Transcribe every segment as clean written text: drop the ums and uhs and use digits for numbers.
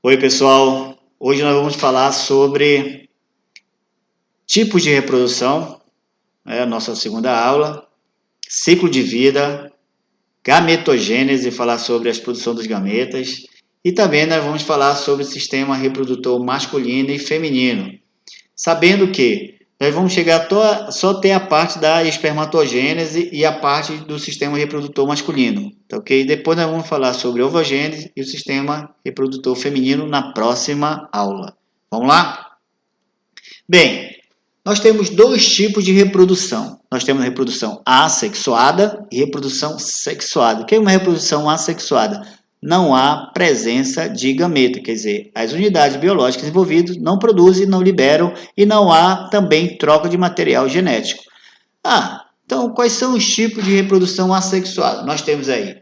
Oi, pessoal. Hoje nós vamos falar sobre tipos de reprodução, é a nossa segunda aula, ciclo de vida, gametogênese, falar sobre a produção dos gametas, e também nós vamos falar sobre o sistema reprodutor masculino e feminino, sabendo que nós vamos chegar só até a parte da espermatogênese e a parte do sistema reprodutor masculino, tá ok? Depois nós vamos falar sobre a ovogênese e o sistema reprodutor feminino na próxima aula. Vamos lá? Bem, nós temos dois tipos de reprodução. Nós temos reprodução assexuada e reprodução sexuada. O que é uma reprodução assexuada? Não há presença de gameta, quer dizer, as unidades biológicas envolvidas não produzem, não liberam e não há também troca de material genético. Então quais são os tipos de reprodução assexuada? Nós temos aí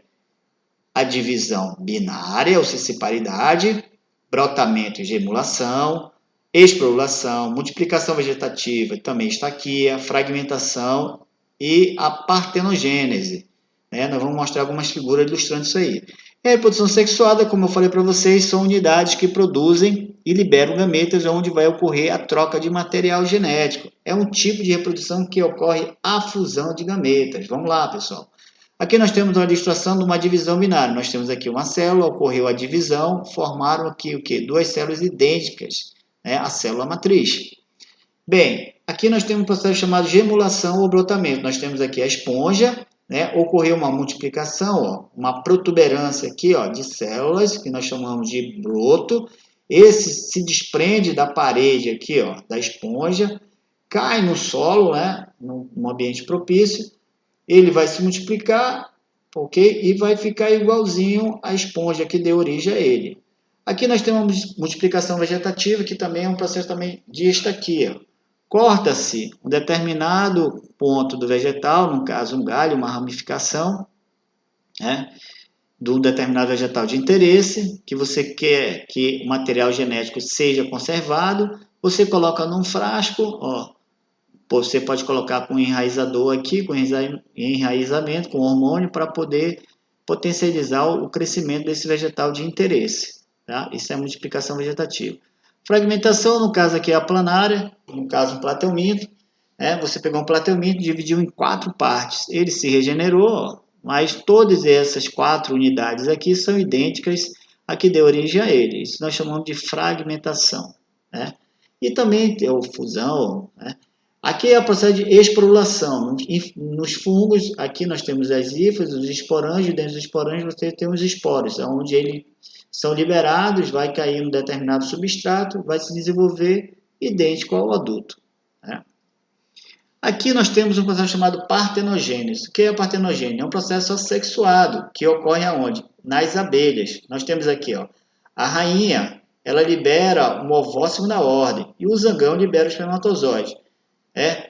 a divisão binária, ou cisparidade, brotamento e gemulação, esporulação, multiplicação vegetativa, também está aqui, a fragmentação e a partenogênese. Nós vamos mostrar algumas figuras ilustrando isso aí. E a reprodução sexuada, como eu falei para vocês, são unidades que produzem e liberam gametas, onde vai ocorrer a troca de material genético. É um tipo de reprodução que ocorre a fusão de gametas. Vamos lá, pessoal. Aqui nós temos uma ilustração de uma divisão binária. Nós temos aqui uma célula, ocorreu a divisão, formaram aqui o quê? Duas células idênticas, a célula matriz. Bem, aqui nós temos um processo chamado gemulação ou brotamento. Nós temos aqui a esponja, ocorreu uma multiplicação, uma protuberância aqui de células, que nós chamamos de broto. Esse se desprende da parede aqui, da esponja, cai no solo, num ambiente propício. Ele vai se multiplicar, ok? E vai ficar igualzinho à esponja que deu origem a ele. Aqui nós temos multiplicação vegetativa, que também é um processo também de estaquia. Corta-se um determinado ponto do vegetal, no caso um galho, uma ramificação, de um determinado vegetal de interesse, que você quer que o material genético seja conservado, você coloca num frasco, você pode colocar com enraizador aqui, com enraizamento, com hormônio, para poder potencializar o crescimento desse vegetal de interesse. Tá? Isso é a multiplicação vegetativa. Fragmentação, no caso aqui é a planária, no caso um plateuminto. Você pegou um plateuminto e dividiu em 4 partes. Ele se regenerou, mas todas essas 4 unidades aqui são idênticas a que deu origem a ele. Isso nós chamamos de fragmentação. E também tem a fusão. Aqui é o processo de esporulação. Nos fungos, aqui nós temos as hifas, os esporângios, dentro dos esporângios você tem os esporos, onde eles são liberados, vai cair em um determinado substrato, vai se desenvolver idêntico ao adulto. Aqui nós temos um processo chamado partenogênese. O que é a partenogênese? É um processo assexuado, que ocorre aonde? Nas abelhas. Nós temos aqui, a rainha, ela libera um ovócito da ordem, e o zangão libera o espermatozoide.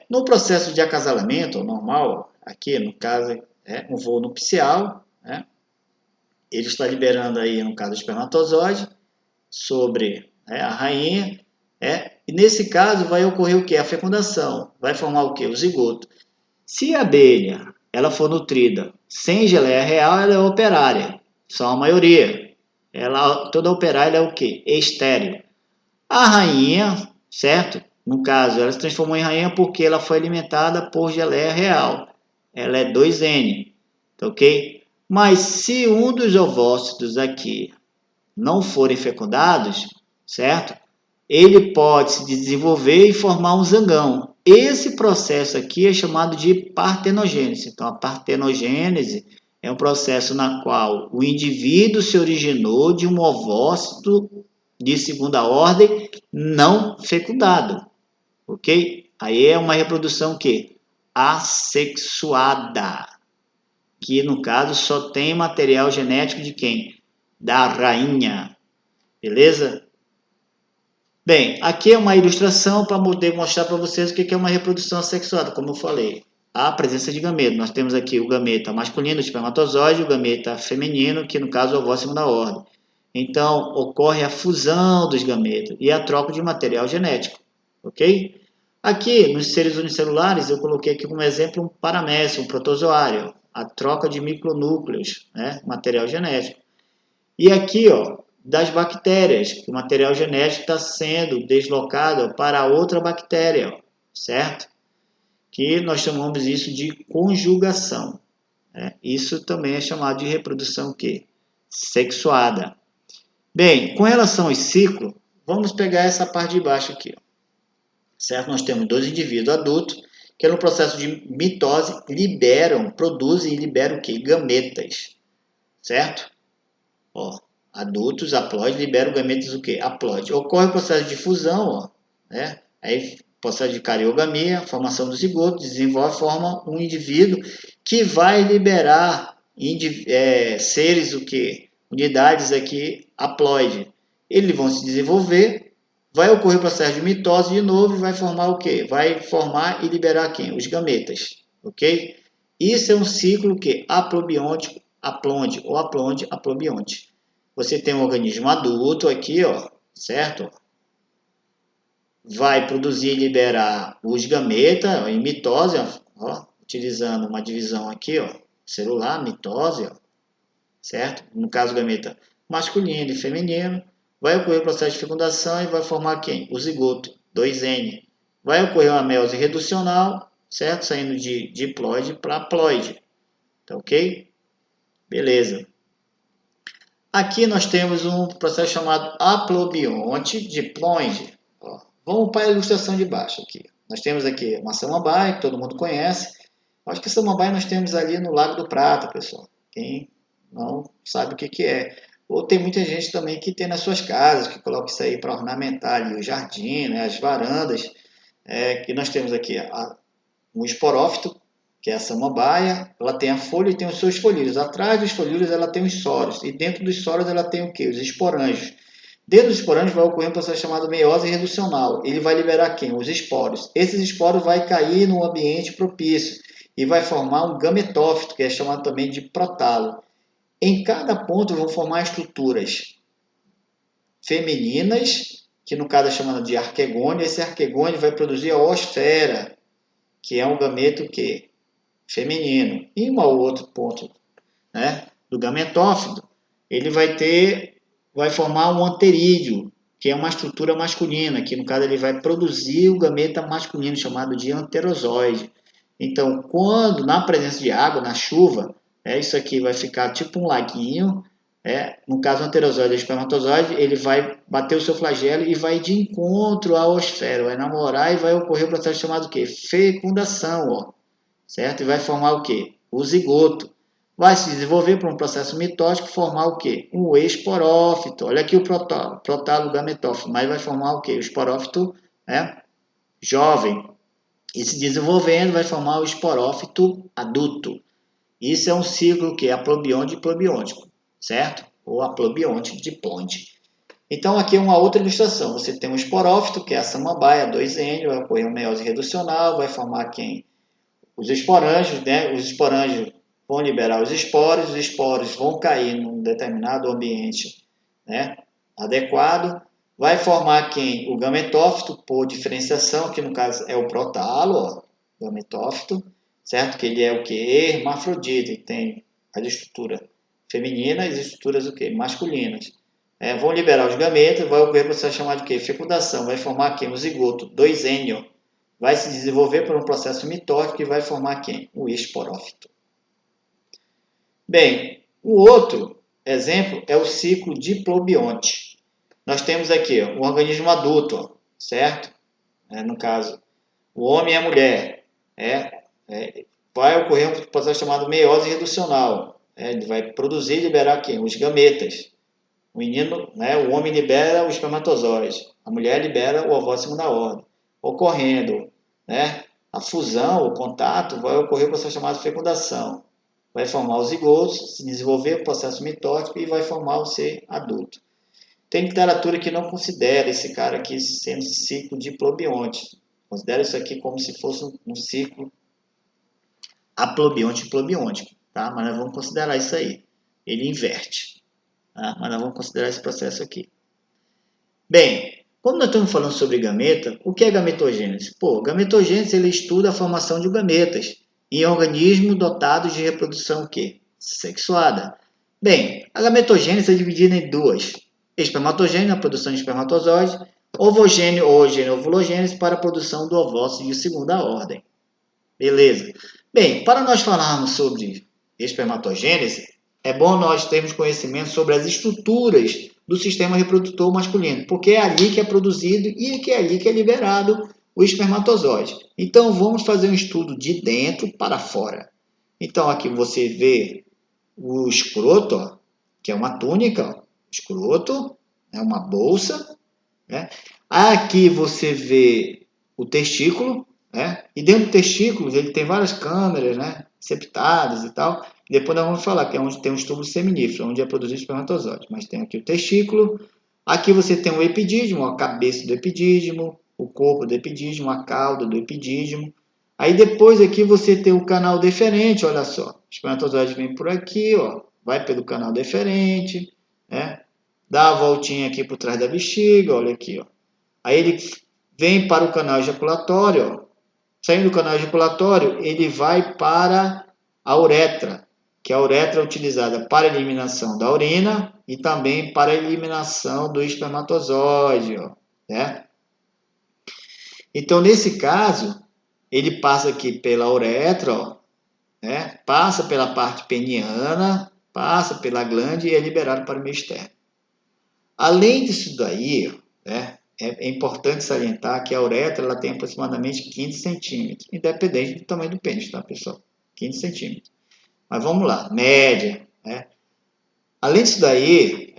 No processo de acasalamento, normal, aqui no caso, um voo nupcial, ele está liberando aí, no caso, o espermatozoide sobre a rainha, e nesse caso vai ocorrer o que? A fecundação, vai formar o que? O zigoto. Se a abelha ela for nutrida sem geleia real, ela é operária, são a maioria. Toda operária é o que? Estéril. A rainha, certo? No caso, ela se transformou em rainha porque ela foi alimentada por geleia real. Ela é 2N, ok? Mas se um dos ovócitos aqui não forem fecundados, certo? Ele pode se desenvolver e formar um zangão. Esse processo aqui é chamado de partenogênese. Então, a partenogênese é um processo na qual o indivíduo se originou de um ovócito de segunda ordem não fecundado. Ok? Aí é uma reprodução que? Assexuada. Que no caso só tem material genético de quem? Da rainha. Beleza? Bem, aqui é uma ilustração para poder mostrar para vocês o que é uma reprodução assexuada, como eu falei. A presença de gameta. Nós temos aqui o gameta masculino, o espermatozoide, o gameta feminino, que no caso é o ovócito da ordem. Então, ocorre a fusão dos gametas e a troca de material genético. Ok? Aqui, nos seres unicelulares, eu coloquei aqui como exemplo um paramécio, um protozoário, a troca de micronúcleos, material genético. E aqui, das bactérias, que o material genético está sendo deslocado para outra bactéria, certo? Que nós chamamos isso de conjugação. Né? Isso também é chamado de reprodução que? Sexuada. Bem, com relação ao ciclo, vamos pegar essa parte de baixo aqui. Ó. Certo? Nós temos dois indivíduos adultos que no processo de mitose produzem e liberam o que? Gametas. Certo? Ó, adultos, haploide, liberam gametas o quê? Haploide. Ocorre o processo de fusão, ó, né? Aí, processo de cariogamia, formação do zigoto, desenvolve, forma um indivíduo que vai liberar seres o quê? Unidades aqui haploide. Eles vão se desenvolver, vai ocorrer o processo de mitose de novo e vai formar o quê? Vai formar e liberar quem? Os gametas, ok? Isso é um ciclo que aprobiótico, aplonde ou aplonde, aplobionte. Você tem um organismo adulto aqui, ó, certo? Vai produzir e liberar os gametas ó, em mitose, ó, utilizando uma divisão aqui, ó, celular, mitose, ó, certo? No caso, gameta masculino e feminino. Vai ocorrer o processo de fecundação e vai formar quem? O zigoto, 2N. Vai ocorrer uma meiose reducional, certo? Saindo de diploide para haploide. Tá ok? Beleza. Aqui nós temos um processo chamado aplobionte diploide. Ó, vamos para a ilustração de baixo aqui. Nós temos aqui uma samambaia, que todo mundo conhece. Acho que samambaia nós temos ali no Lago do Prata, pessoal. Quem não sabe o que é. Ou tem muita gente também que tem nas suas casas, que coloca isso aí para ornamentar ali o jardim, né, as varandas. Que nós temos aqui um esporófito, que é a samambaia, ela tem a folha e tem os seus folhíolos. Atrás dos folhíolos ela tem os soros, e dentro dos soros ela tem o quê? Os esporângios. Dentro dos esporângios vai ocorrer um processo chamado meiose reducional. Ele vai liberar quem? Os esporos. Esses esporos vão cair no ambiente propício e vai formar um gametófito, que é chamado também de protalo. Em cada ponto vão formar estruturas femininas, que no caso é chamada de arquegônio. Esse arquegônio vai produzir a osfera, que é um gameto que feminino. E um outro ponto, né, do gametófito, ele vai formar um anterídeo, que é uma estrutura masculina, que no caso ele vai produzir o gameta masculino, chamado de anterozoide. Então, quando na presença de água, na chuva, isso aqui vai ficar tipo um laguinho, no caso o anterozoide e o espermatozoide, ele vai bater o seu flagelo e vai de encontro à osfera, vai namorar e vai ocorrer o processo chamado o quê? Fecundação, ó. Certo? E vai formar o quê? O zigoto. Vai se desenvolver por um processo mitótico e formar o quê? Um esporófito. Olha aqui o protalo gametófito, mas vai formar o quê? O esporófito jovem. E se desenvolvendo vai formar o esporófito adulto. Isso é um ciclo que é aplobionte e plobiôntico, certo? Ou aplobionte diplonte. Então aqui é uma outra ilustração. Você tem um esporófito, que é a samambaia 2N, vai ocorrer uma meiose reducional, vai formar quem? Os esporângios, né? Os esporângios vão liberar os esporos vão cair num determinado ambiente, né, adequado, vai formar quem? O gametófito, por diferenciação, que no caso é o protalo, ó, gametófito, certo? Que ele é o que? Hermafrodita, e tem a estrutura feminina e as estruturas o que? Masculinas. Vão liberar os gametas, vai ocorrer o processo chamado de quê? Fecundação, vai formar quem? O zigoto, 2N, vai se desenvolver por um processo mitótico e vai formar quem? O esporófito. Bem, o outro exemplo é o ciclo diplobionte. Nós temos aqui um organismo adulto, ó, certo? No caso, o homem e a mulher. Vai ocorrer um processo chamado meiose reducional. Ele vai produzir e liberar quem? Os gametas. O menino, o homem libera o espermatozoide, a mulher libera o ovócito de segunda ordem. Ocorrendo a fusão, o contato, vai ocorrer o processo chamado fecundação. Vai formar os zigotos, se desenvolver o processo mitótico e vai formar o ser adulto. Tem literatura que não considera esse cara aqui sendo ciclo diplobionte. Considera isso aqui como se fosse um ciclo aplobionte e plobionte, tá? Mas nós vamos considerar isso aí. Ele inverte. Tá? Mas nós vamos considerar esse processo aqui. Bem, como nós estamos falando sobre gameta, o que é gametogênese? Gametogênese ele estuda a formação de gametas em organismos dotados de reprodução o quê? Sexuada. Bem, a gametogênese é dividida em duas espermatogênese, a produção de espermatozoide, ovogênio ou ovulogênese para a produção do ovócito de segunda ordem. Beleza. Bem, para nós falarmos sobre espermatogênese, é bom nós termos conhecimento sobre as estruturas do sistema reprodutor masculino, porque é ali que é produzido e é ali que é liberado o espermatozoide. Então, vamos fazer um estudo de dentro para fora. Então, aqui você vê o escroto, ó, que é uma túnica, ó, escroto, é uma bolsa, né? Aqui você vê o testículo, né? E dentro do testículo ele tem várias câmeras, né? Septadas e tal. Depois nós vamos falar que é onde tem os tubos seminíferos, onde é produzido espermatozoide. Mas tem aqui o testículo. Aqui você tem o epidídimo, a cabeça do epidídimo, o corpo do epidídimo, a cauda do epidídimo. Aí depois aqui você tem o canal deferente, olha só. O espermatozoide vem por aqui, ó, vai pelo canal deferente, né? Dá a voltinha aqui por trás da bexiga, olha aqui, ó. Aí ele vem para o canal ejaculatório, ó. Saindo do canal ejaculatório, ele vai para a uretra, que a uretra é utilizada para a eliminação da urina e também para a eliminação do espermatozoide, ó, né? Então, nesse caso, ele passa aqui pela uretra, ó, né? Passa pela parte peniana, passa pela glande e é liberado para o meio externo. Além disso daí, né, é importante salientar que a uretra ela tem aproximadamente 15 centímetros, independente do tamanho do pênis, tá, pessoal? 15 centímetros. Mas vamos lá, média, né? Além disso daí,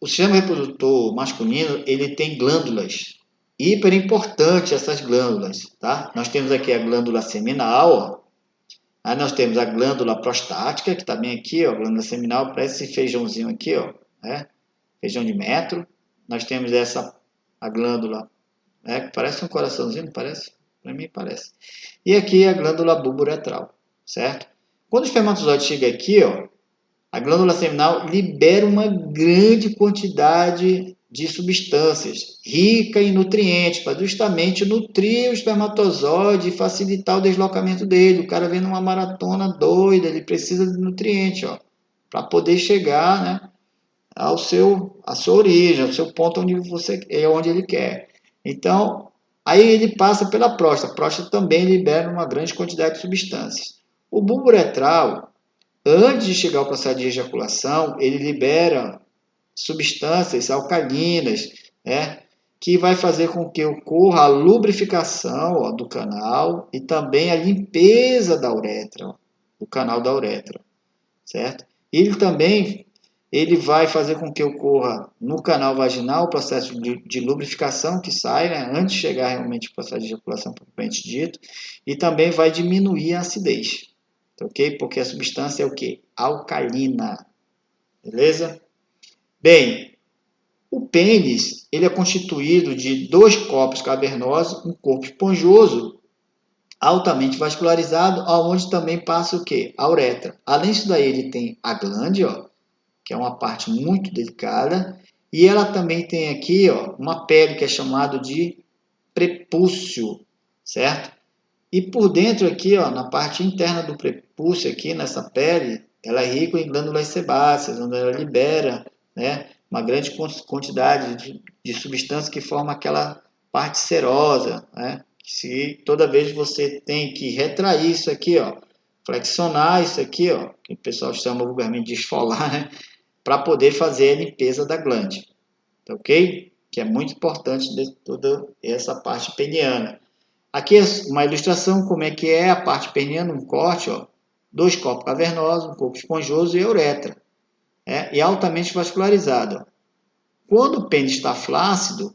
o sistema reprodutor masculino ele tem glândulas. Hiper importante essas glândulas, tá? Nós temos aqui a glândula seminal, ó. Aí nós temos a glândula prostática, que está bem aqui, ó, a glândula seminal, parece esse feijãozinho aqui, ó, né? Feijão de metro. Nós temos a glândula, né, que parece um coraçãozinho, não parece? Para mim parece. E aqui a glândula bulboretral, certo? Quando o espermatozoide chega aqui, ó, a glândula seminal libera uma grande quantidade de substâncias rica em nutrientes para justamente nutrir o espermatozoide e facilitar o deslocamento dele. O cara vem numa maratona doida, ele precisa de nutrientes, ó, para poder chegar, né, à sua origem, ao seu ponto onde ele quer. Então, aí ele passa pela próstata. A próstata também libera uma grande quantidade de substâncias. O bulbo uretral, antes de chegar ao processo de ejaculação, ele libera substâncias alcalinas, né, que vai fazer com que ocorra a lubrificação, ó, do canal e também a limpeza da uretra, ó, do canal da uretra, certo? Ele vai fazer com que ocorra no canal vaginal o processo de lubrificação que sai, né, antes de chegar realmente ao processo de ejaculação propriamente dito, e também vai diminuir a acidez, ok? Porque a substância é o quê? Alcalina, beleza? Bem, o pênis ele é constituído de dois corpos cavernosos, um corpo esponjoso, altamente vascularizado, aonde também passa o quê? A uretra. Além disso daí, ele tem a glande, ó, que é uma parte muito delicada, e ela também tem aqui, ó, uma pele que é chamada de prepúcio, certo? E por dentro aqui, ó, na parte interna do prepúcio, aqui nessa pele, ela é rica em glândulas sebáceas, onde ela libera, né, uma grande quantidade de substância que forma aquela parte serosa, né? Se toda vez você tem que retrair isso aqui, ó, flexionar isso aqui, ó, que o pessoal chama vulgarmente de esfolar, né, para poder fazer a limpeza da glande, tá ok? Que é muito importante de toda essa parte peniana. Aqui é uma ilustração como é que é a parte peniana, um corte, ó, dois corpos cavernosos, um corpo esponjoso e a uretra, e altamente vascularizado. Quando o pênis está flácido,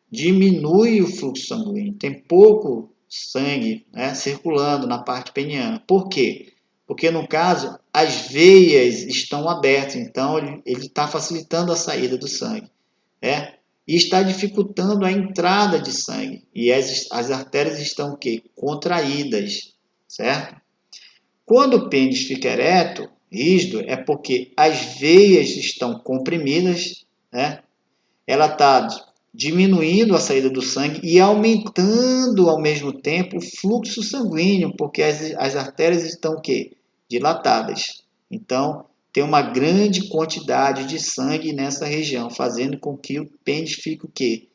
diminui o fluxo sanguíneo, tem pouco sangue, circulando na parte peniana. Por quê? Porque no caso as veias estão abertas, então ele está facilitando a saída do sangue, e está dificultando a entrada de sangue. E as artérias estão o quê? Contraídas, certo? Quando o pênis fica ereto, rígido, é porque as veias estão comprimidas, né? Ela está diminuindo a saída do sangue e aumentando ao mesmo tempo o fluxo sanguíneo, porque as artérias estão o quê? Dilatadas. Então, tem uma grande quantidade de sangue nessa região, fazendo com que o pênis fique o quê?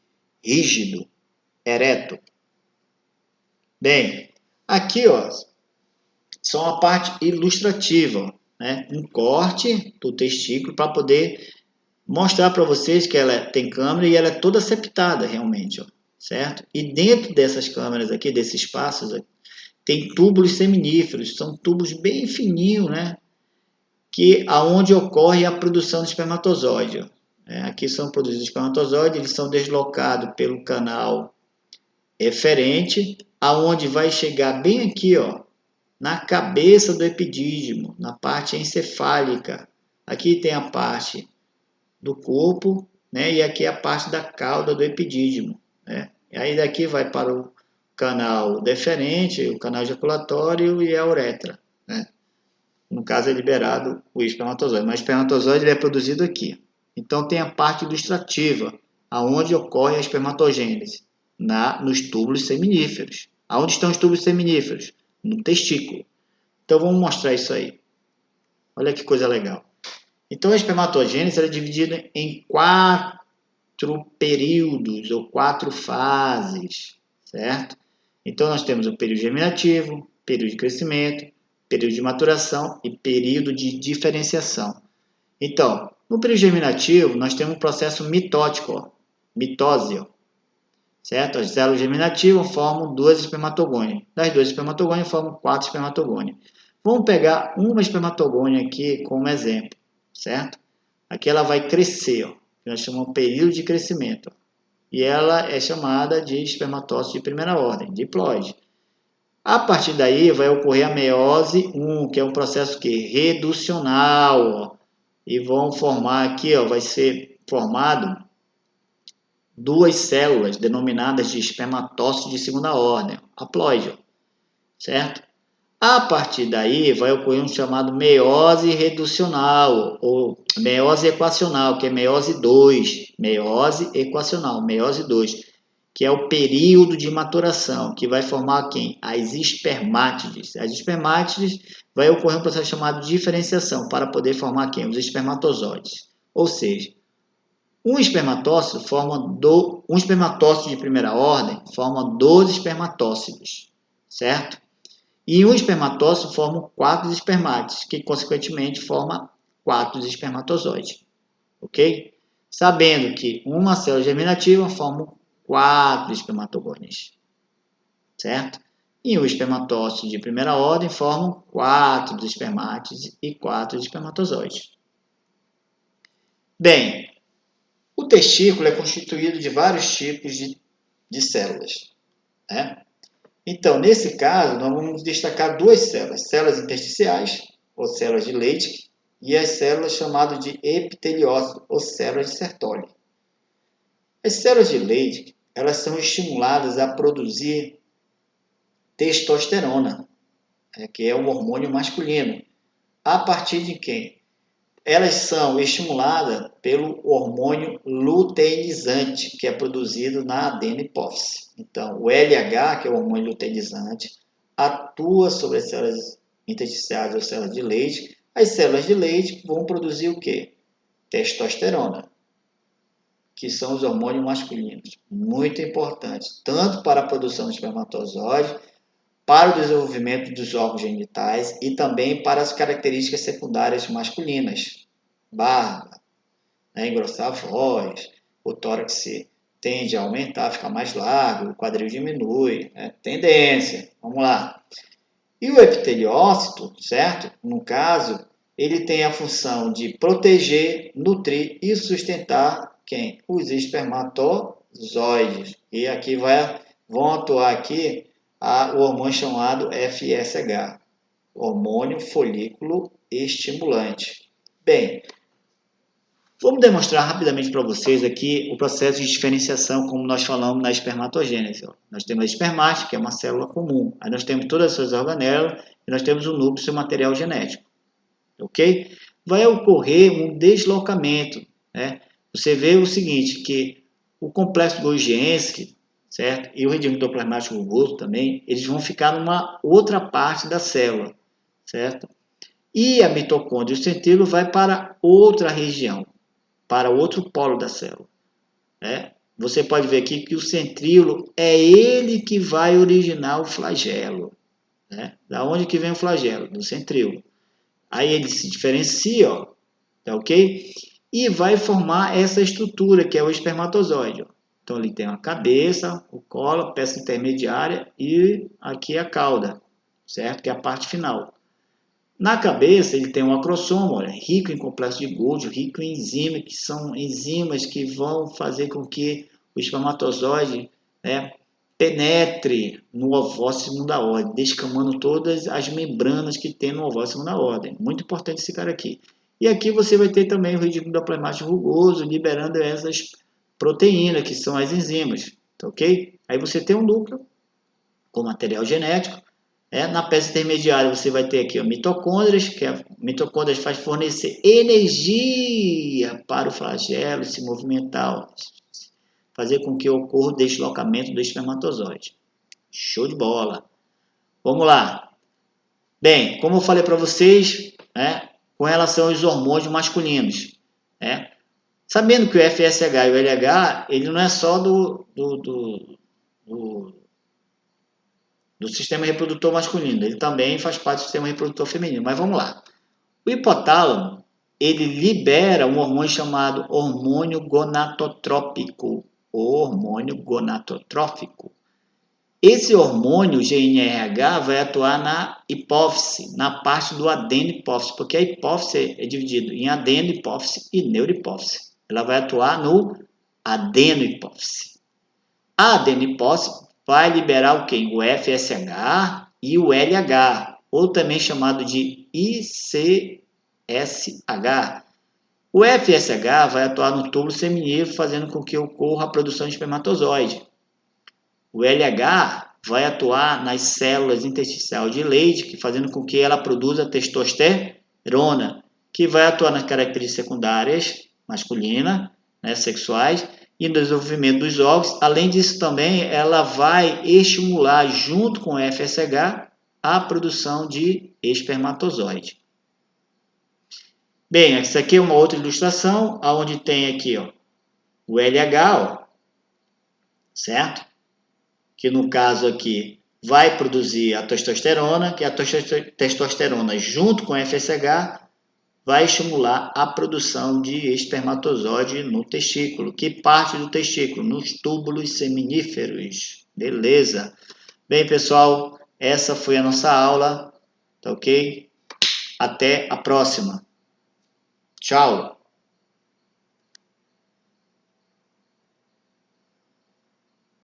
Rígido, ereto. Bem, aqui, ó, só uma parte ilustrativa, né? Um corte do testículo para poder mostrar para vocês que ela tem câmera e ela é toda septada realmente, ó, certo? E dentro dessas câmeras aqui, desses espaços, tem túbulos seminíferos, são tubos bem fininhos, né? Que aonde ocorre a produção de espermatozoide. Aqui são produzidos espermatozoides, eles são deslocados pelo canal eferente, aonde vai chegar bem aqui, ó, na cabeça do epidídimo, na parte encefálica. Aqui tem a parte do corpo, né? E aqui a parte da cauda do epidídimo, né? E aí daqui vai para o canal deferente, o canal ejaculatório e a uretra, né? No caso é liberado o espermatozoide, mas o espermatozoide ele é produzido aqui. Então tem a parte ilustrativa, aonde ocorre a espermatogênese, nos túbulos seminíferos. Aonde estão os túbulos seminíferos? No testículo. Então vamos mostrar isso aí. Olha que coisa legal. Então a espermatogênese é dividida em 4 períodos ou 4 fases, certo? Então nós temos o período germinativo, período de crescimento, período de maturação e período de diferenciação. Então, no período germinativo nós temos um processo mitótico, ó, mitose, ó, certo? As células germinativas formam 2 espermatogônias. Das 2 espermatogônias formam 4 espermatogônias. Vamos pegar uma espermatogônia aqui como exemplo, certo? Aqui ela vai crescer, ó, que nós chamamos de período de crescimento. Ó, e ela é chamada de espermatócito de primeira ordem, diploide. A partir daí vai ocorrer a meiose 1, que é um processo que reducional, ó, e vão formar aqui, ó, vai ser formado 2 células denominadas de espermatócito de segunda ordem, haploide, certo? A partir daí vai ocorrer um chamado meiose reducional ou meiose equacional, que é meiose 2, meiose equacional, meiose 2, que é o período de maturação, que vai formar quem? As espermátides. As espermátides vai ocorrer um processo chamado diferenciação para poder formar quem? Os espermatozoides. Ou seja, um espermatócito um espermatócito de primeira ordem forma 12 espermatócitos, certo? E um espermatócito forma 4 espermátides, que consequentemente forma 4 espermatozoides, ok? Sabendo que uma célula germinativa forma 4 espermatogônias, certo? E o espermatócito de primeira ordem forma 4 espermátides e 4 espermatozoides. Bem, o testículo é constituído de vários tipos de células, né? Então, nesse caso, nós vamos destacar 2 células, células intersticiais, ou células de Leydig, e as células chamadas de epiteliócito, ou células de Sertoli. As células de Leydig, elas são estimuladas a produzir testosterona, que é um hormônio masculino. A partir de quem? Elas são estimuladas pelo hormônio luteinizante, que é produzido na adenohipófise. Então, o LH, que é o hormônio luteinizante, atua sobre as células intersticiais ou células de Leydig. As células de Leydig vão produzir o quê? Testosterona, que são os hormônios masculinos. Muito importantes, tanto para a produção de espermatozoide, para o desenvolvimento dos órgãos genitais e também para as características secundárias masculinas. Barba, né, engrossar a voz, o tórax tende a aumentar, ficar mais largo, o quadril diminui, né, tendência, vamos lá. E o epiteliócito, certo? No caso, ele tem a função de proteger, nutrir e sustentar quem? Os espermatozoides. E aqui vão atuar aqui o hormônio chamado FSH, hormônio folículo estimulante. Bem, vamos demonstrar rapidamente para vocês aqui o processo de diferenciação, como nós falamos na espermatogênese. Nós temos a espermátide, que é uma célula comum. Aí nós temos todas as suas organelas e nós temos o núcleo, seu material genético. Ok? Vai ocorrer um deslocamento, né? Você vê o seguinte, que o complexo Golgiensky, certo? E o redículo plasmático rugoso também, eles vão ficar numa outra parte da célula, certo? E a mitocôndria e o centríolo vai para outra região, para outro polo da célula. Né? Você pode ver aqui que o centríolo é ele que vai originar o flagelo. Né? Da onde que vem o flagelo? Do centríolo. Aí ele se diferencia, ó, tá ok? E vai formar essa estrutura que é o espermatozoide. Ó. Então ele tem a cabeça, o colo, a peça intermediária e aqui a cauda, certo? Que é a parte final. Na cabeça ele tem um acrossomo, olha, rico em complexo de Golgi, rico em enzimas, que são enzimas que vão fazer com que o espermatozoide, né, penetre no ovócito segunda ordem, descamando todas as membranas que tem no ovócito segunda ordem. Muito importante esse cara aqui. E aqui você vai ter também o redículo endoplasmático rugoso, liberando essas proteínas, que são as enzimas, tá ok? Aí você tem um núcleo com material genético. Na peça intermediária você vai ter aqui a mitocôndrias, que a mitocôndrias faz fornecer energia para o flagelo se movimentar, fazer com que ocorra o deslocamento do espermatozoide. Show de bola! Vamos lá. Bem, como eu falei para vocês, com relação aos hormônios masculinos, sabendo que o FSH e o LH, ele não é só do sistema reprodutor masculino, ele também faz parte do sistema reprodutor feminino. Mas vamos lá. O hipotálamo, ele libera um hormônio chamado hormônio gonadotrópico, hormônio gonadotrófico. Esse hormônio, GnRH, vai atuar na hipófise, na parte do adeno-hipófise, porque a hipófise é dividida em adeno-hipófise e neurohipófise. Ela vai atuar no adeno-hipófise. A adeno-hipófise vai liberar o quê? O FSH e o LH, ou também chamado de ICSH. O FSH vai atuar no túbulo seminífero, fazendo com que ocorra a produção de espermatozoide. O LH vai atuar nas células intersticiais de Leydig, fazendo com que ela produza testosterona, que vai atuar nas características secundárias masculinas, sexuais, e no desenvolvimento dos ovos. Além disso também, ela vai estimular, junto com o FSH, a produção de espermatozoide. Bem, essa aqui é uma outra ilustração, onde tem aqui o LH, certo? Que no caso aqui vai produzir a testosterona, que a testosterona junto com o FSH vai estimular a produção de espermatozoide no testículo. Que parte do testículo? Nos túbulos seminíferos. Beleza. Bem, pessoal, essa foi a nossa aula, tá ok? Até a próxima. Tchau.